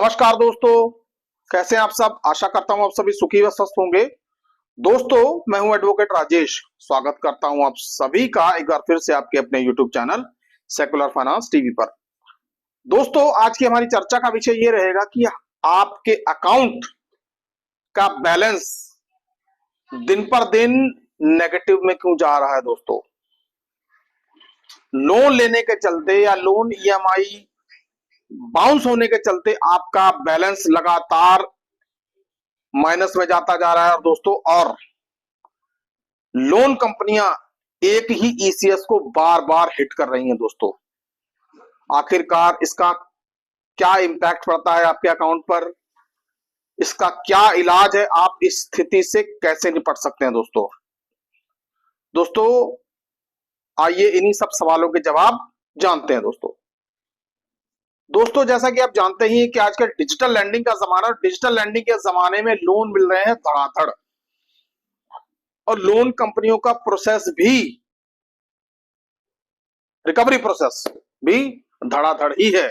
नमस्कार दोस्तों, कैसे हैं आप सब। आशा करता हूं आप सभी सुखी व स्वस्थ होंगे। दोस्तों, मैं हूं एडवोकेट राजेश। स्वागत करता हूं आप सभी का एक बार फिर से आपके अपने YouTube channel secular finance TV पर। दोस्तों, आज की हमारी चर्चा का विषय ये रहेगा कि आपके अकाउंट का बैलेंस दिन पर दिन नेगेटिव में क्यों जा रहा है। दोस्तों, लोन लेने के चलते या लोन ईएमआई बाउंस होने के चलते आपका बैलेंस लगातार माइनस में जाता जा रहा है। और दोस्तों, और लोन कंपनियां एक ही ईसीएस को बार बार हिट कर रही हैं। दोस्तों, आखिरकार इसका क्या इंपैक्ट पड़ता है आपके अकाउंट पर, इसका क्या इलाज है, आप इस स्थिति से कैसे निपट सकते हैं। दोस्तों दोस्तों आइए इन्हीं सब सवालों के जवाब जानते हैं। दोस्तों जैसा कि आप जानते ही हैं कि आजकल डिजिटल लैंडिंग का जमाना, डिजिटल लैंडिंग के जमाने में लोन मिल रहे हैं धड़ाधड़, और लोन कंपनियों का प्रोसेस भी, रिकवरी प्रोसेस भी धड़ाधड़ ही है।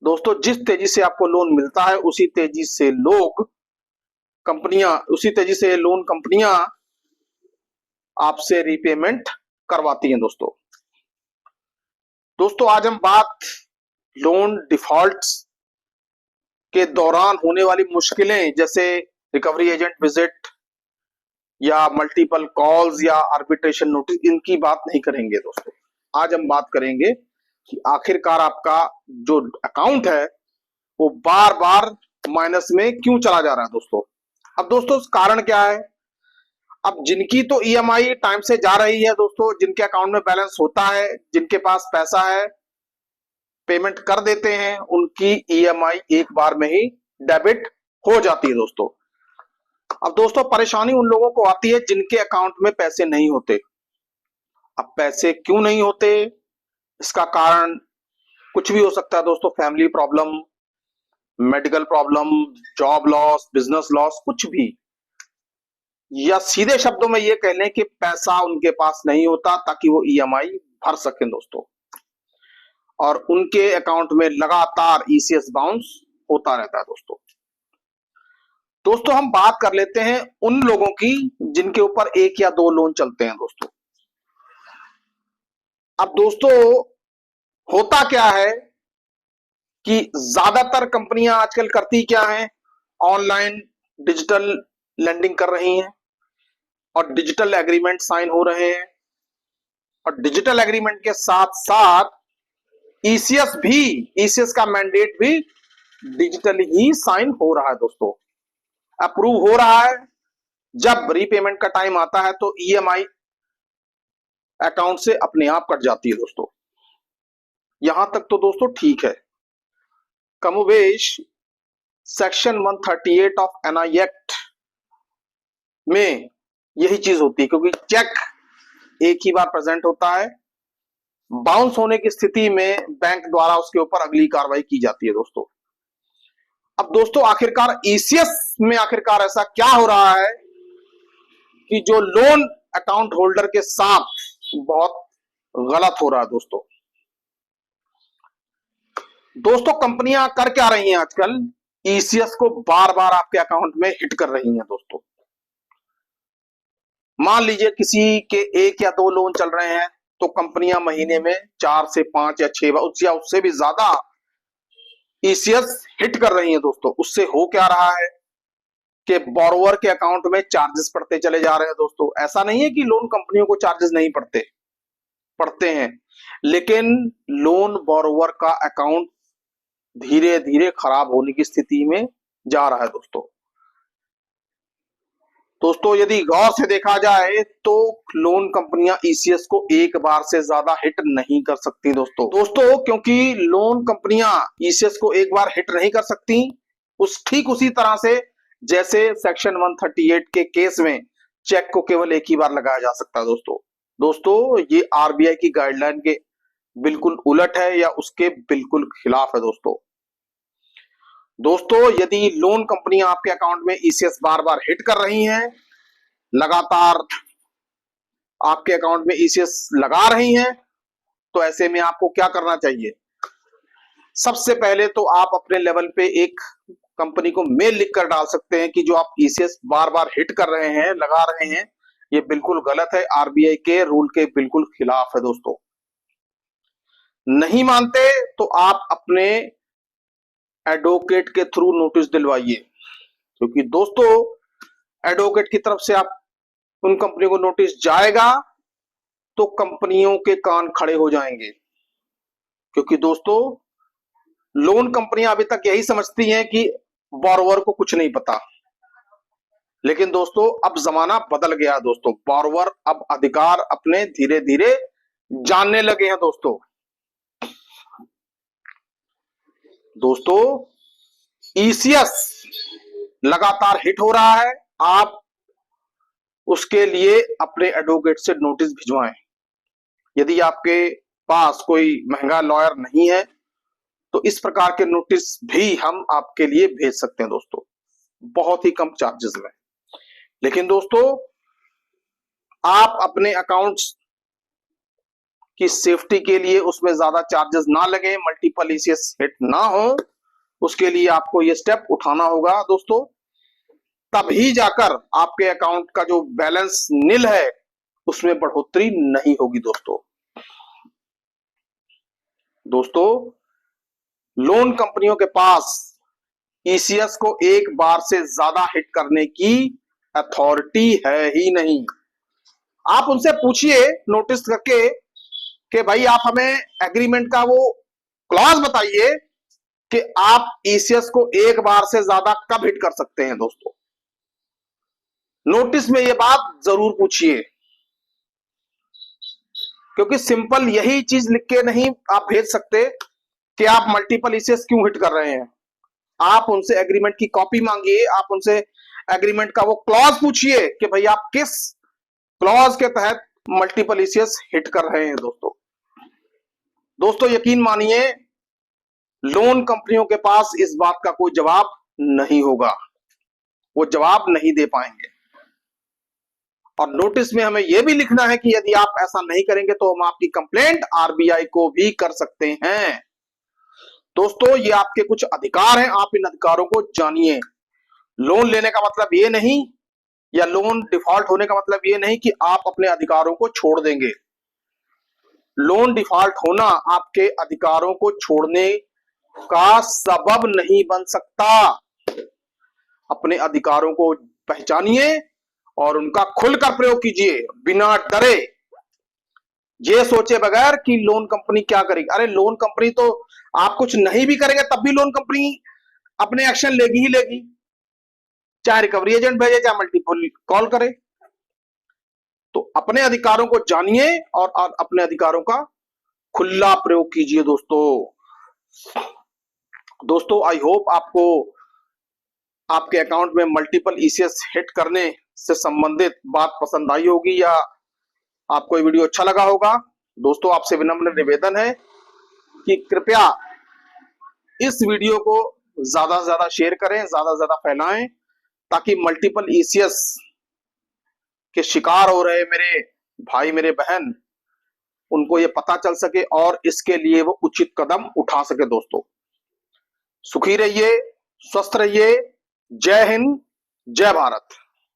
दोस्तों, जिस तेजी से आपको लोन मिलता है उसी तेजी से लोन कंपनियां आपसे रीपेमेंट करवाती हैं। दोस्तों आज हम बात लोन डिफॉल्ट्स के दौरान होने वाली मुश्किलें, जैसे रिकवरी एजेंट विजिट या मल्टीपल कॉल्स या आर्बिट्रेशन नोटिस, इनकी बात नहीं करेंगे। दोस्तों आज हम बात करेंगे कि आखिरकार आपका जो अकाउंट है वो बार बार माइनस में क्यों चला जा रहा है। अब दोस्तों कारण क्या है। अब जिनकी तो ईएमआई टाइम से जा रही है, दोस्तों जिनके अकाउंट में बैलेंस होता है, जिनके पास पैसा है, पेमेंट कर देते हैं, उनकी ईएमआई एक बार में ही डेबिट हो जाती है। अब दोस्तों परेशानी उन लोगों को आती है जिनके अकाउंट में पैसे नहीं होते। अब पैसे क्यों नहीं होते, इसका कारण कुछ भी हो सकता है। दोस्तों family problem, medical problem, job loss, business loss, कुछ भी, या सीधे शब्दों में ये कह लें कि पैसा उनके पास नहीं होता ताकि वो ईएमआई भर सकें। दोस्तों, और उनके अकाउंट में लगातार ईसीएस बाउंस होता रहता है। दोस्तों हम बात कर लेते हैं उन लोगों की जिनके ऊपर एक या दो लोन चलते हैं। अब दोस्तों होता क्या है कि ज्यादातर कंपनियां आजकल करती क्या हैं, ऑनलाइन डिजिटल लेंडिंग कर रही हैं और डिजिटल एग्रीमेंट साइन हो रहे हैं, और डिजिटल एग्रीमेंट के साथ साथ ईसीएस का मैंडेट भी डिजिटल ही साइन हो रहा है। दोस्तों अप्रूव हो रहा है। जब रीपेमेंट का टाइम आता है तो ईएमआई अकाउंट से अपने आप कट जाती है। दोस्तों यहां तक तो दोस्तों ठीक है, कमोबेश सेक्शन 138 ऑफ एनआई एक्ट में यही चीज होती है, क्योंकि चेक एक ही बार प्रेजेंट होता है, बाउंस होने की स्थिति में बैंक द्वारा उसके ऊपर अगली कार्रवाई की जाती है। अब दोस्तों आखिरकार ईसीएस में आखिरकार ऐसा क्या हो रहा है कि जो लोन अकाउंट होल्डर के साथ बहुत गलत हो रहा है। दोस्तों कंपनियां कर क्या रही हैं आजकल, ईसीएस को बार बार आपके अकाउंट में हिट कर रही हैं। दोस्तों मान लीजिए किसी के एक या दो लोन चल रहे हैं तो कंपनियां महीने में 4 से 5 या 6 या उससे भी ज्यादा ईसीएस हिट कर रही हैं। दोस्तों उससे हो क्या रहा है कि बोरोवर के अकाउंट में चार्जेस पड़ते चले जा रहे हैं। दोस्तों ऐसा नहीं है कि लोन कंपनियों को चार्जेस नहीं पड़ते हैं, लेकिन लोन बोरोवर का अकाउंट धीरे धीरे खराब होने की स्थिति में जा रहा है। दोस्तों यदि गौर से देखा जाए तो लोन कंपनियां ईसीएस को एक बार से ज्यादा हिट नहीं कर सकती। दोस्तों क्योंकि लोन कंपनियां ईसीएस को एक बार हिट नहीं कर सकती, ठीक उसी तरह से जैसे सेक्शन 138 के केस में चेक को केवल एक ही बार लगाया जा सकता है। दोस्तों ये आरबीआई की गाइडलाइन के बिल्कुल उलट है या उसके बिल्कुल खिलाफ है। दोस्तों यदि लोन कंपनियां आपके अकाउंट में ईसीएस बार बार हिट कर रही हैं, लगातार आपके अकाउंट में ईसीएस लगा रही हैं, तो ऐसे में आपको क्या करना चाहिए। सबसे पहले तो आप अपने लेवल पे एक कंपनी को मेल लिख कर डाल सकते हैं कि जो आप ईसीएस बार बार हिट कर रहे हैं, लगा रहे हैं, ये बिल्कुल गलत है, आरबीआई के रूल के बिल्कुल खिलाफ है दोस्तों। नहीं मानते तो आप अपने एडवोकेट के थ्रू नोटिस दिलवाइए, क्योंकि दोस्तों एडवोकेट की तरफ से आप उन कंपनियों को नोटिस जाएगा तो कंपनियों के कान खड़े हो जाएंगे। क्योंकि दोस्तों लोन कंपनियां अभी तक यही समझती हैं कि बोरोवर को कुछ नहीं पता, लेकिन दोस्तों अब जमाना बदल गया दोस्तों। बोरोवर अब अधिकार अपने धीरे धीरे जानने लगे हैं दोस्तों। दोस्तों ईसीएस लगातार हिट हो रहा है, आप उसके लिए अपने एडवोकेट से नोटिस भिजवाएं। यदि आपके पास कोई महंगा लॉयर नहीं है तो इस प्रकार के नोटिस भी हम आपके लिए भेज सकते हैं दोस्तों, बहुत ही कम चार्जेस में। लेकिन दोस्तों आप अपने अकाउंट्स की सेफ्टी के लिए उसमें ज्यादा चार्जेस ना लगे, मल्टीपल ईसीएस हिट ना हो, उसके लिए आपको ये स्टेप उठाना होगा दोस्तों। तभी जाकर आपके अकाउंट का जो बैलेंस नील है उसमें बढ़ोतरी नहीं होगी दोस्तों। दोस्तों लोन कंपनियों के पास ईसीएस को एक बार से ज्यादा हिट करने की अथॉरिटी है ही नहीं। आप उनसे पूछिए नोटिस करके कि भाई आप हमें एग्रीमेंट का वो क्लॉज बताइए कि आप ईसीएस को एक बार से ज्यादा कब हिट कर सकते हैं दोस्तों। नोटिस में ये बात जरूर पूछिए, क्योंकि सिंपल यही चीज लिख के नहीं आप भेज सकते कि आप मल्टीपल ईसीएस क्यों हिट कर रहे हैं। आप उनसे एग्रीमेंट की कॉपी मांगिए, आप उनसे एग्रीमेंट का वो क्लॉज पूछिए कि भाई आप किस क्लॉज के तहत मल्टीपल ईसीएस हिट कर रहे हैं दोस्तों। दोस्तों यकीन मानिए लोन कंपनियों के पास इस बात का कोई जवाब नहीं होगा, वो जवाब नहीं दे पाएंगे। और नोटिस में हमें यह भी लिखना है कि यदि आप ऐसा नहीं करेंगे तो हम आपकी कंप्लेंट आरबीआई को भी कर सकते हैं। दोस्तों ये आपके कुछ अधिकार हैं, आप इन अधिकारों को जानिए। लोन लेने का मतलब ये नहीं, या लोन डिफॉल्ट होने का मतलब ये नहीं कि आप अपने अधिकारों को छोड़ देंगे। लोन डिफॉल्ट होना आपके अधिकारों को छोड़ने का सबब नहीं बन सकता। अपने अधिकारों को पहचानिए और उनका खुलकर प्रयोग कीजिए, बिना डरे। ये सोचे बगैर कि लोन कंपनी क्या करेगी। अरे लोन कंपनी तो आप कुछ नहीं भी करेंगे तब भी लोन कंपनी अपने एक्शन लेगी ही लेगी, चाहे रिकवरी एजेंट भेजे चाहे मल्टीपल कॉल करे। तो अपने अधिकारों को जानिए और अपने अधिकारों का खुला प्रयोग कीजिए दोस्तों। दोस्तों आई होप आपको आपके अकाउंट में मल्टीपल ईसीएस हिट करने से संबंधित बात पसंद आई होगी या आपको ये वीडियो अच्छा लगा होगा। दोस्तों आपसे विनम्र निवेदन है कि कृपया इस वीडियो को ज्यादा से ज्यादा शेयर करें, ज्यादा से ज्यादा फैलाएं, ताकि मल्टीपल ईसीएस के शिकार हो रहे मेरे भाई मेरे बहन उनको ये पता चल सके और इसके लिए वो उचित कदम उठा सके। दोस्तों सुखी रहिए, स्वस्थ रहिए, जय हिंद, जय भारत।